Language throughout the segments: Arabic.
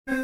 خاب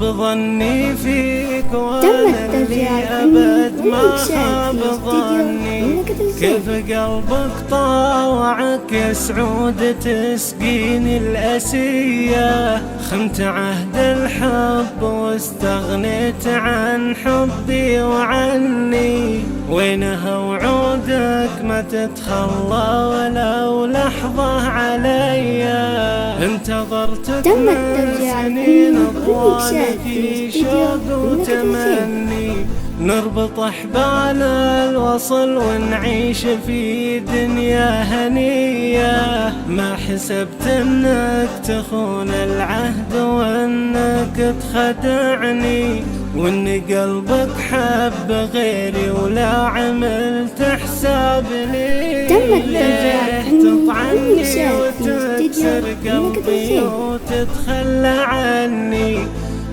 ظني فيك وانا اللي ابد ما خاب ظني، كيف قلبك طاوعك يا سعود تسقيني الأسية. خنت عهد الحب واستغنيت عن حبي وعني، وينها وعودك ما تتخلى ولو لحظة عليا. انتظرتك من سنين طوال في شوق وتمني، نربط أحبال الوصل ونعيش في دنيا هنية. ما حسبت انك تخون العهد وانك تخدعني، وان قلبك حب غيري ولا عملت حساب لي. ليه تطعني وتكسر قلبي وتتخلى عني؟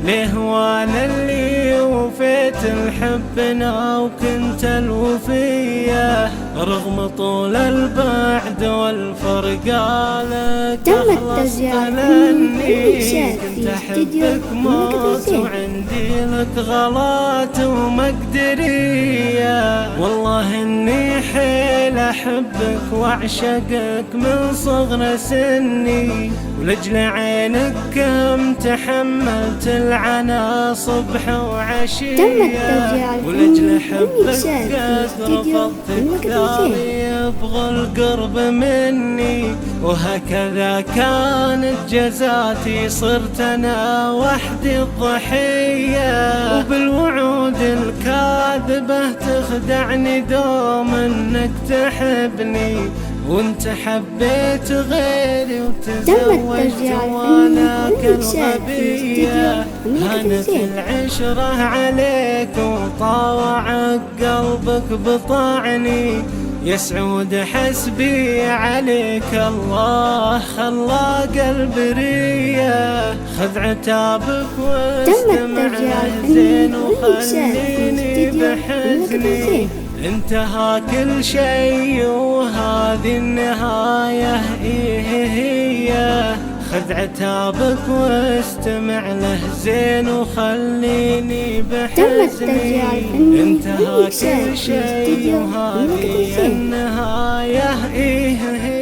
ليه وانا اللي وفيت الحبنا وكنت الوفية، رغم طول البعد والفرقة لك أخلصت لأني كنت أحبك موت وعندي لك غلات ومقدرية. والله إني حيل أحبك وأعشقك من صغر سني، ولجل عينك كم تحملت العنا صبح وعشية، ولجل حبك قد رفضت الثاني يبغى القرب مني. وهكذا كانت جزاتي، صرت أنا وحدي الضحية، وبالوعود الكاذبة تخدعني دوم إنك تحبني، وانت حبيت غيري وتزوجت وانا كالغبية. هانت العشرة عليك وطاوعك قلبك بطعني، يا سعود حسبي عليك الله خلا قلبي رية. خذ عتابك واستمع له زين وخليني بحزني، انتهى كل شيء وهذه النهاية هي. خذ عتابك واستمع له زين وخليني بحزني، انتهى كل شيء وهذه النهاية هي.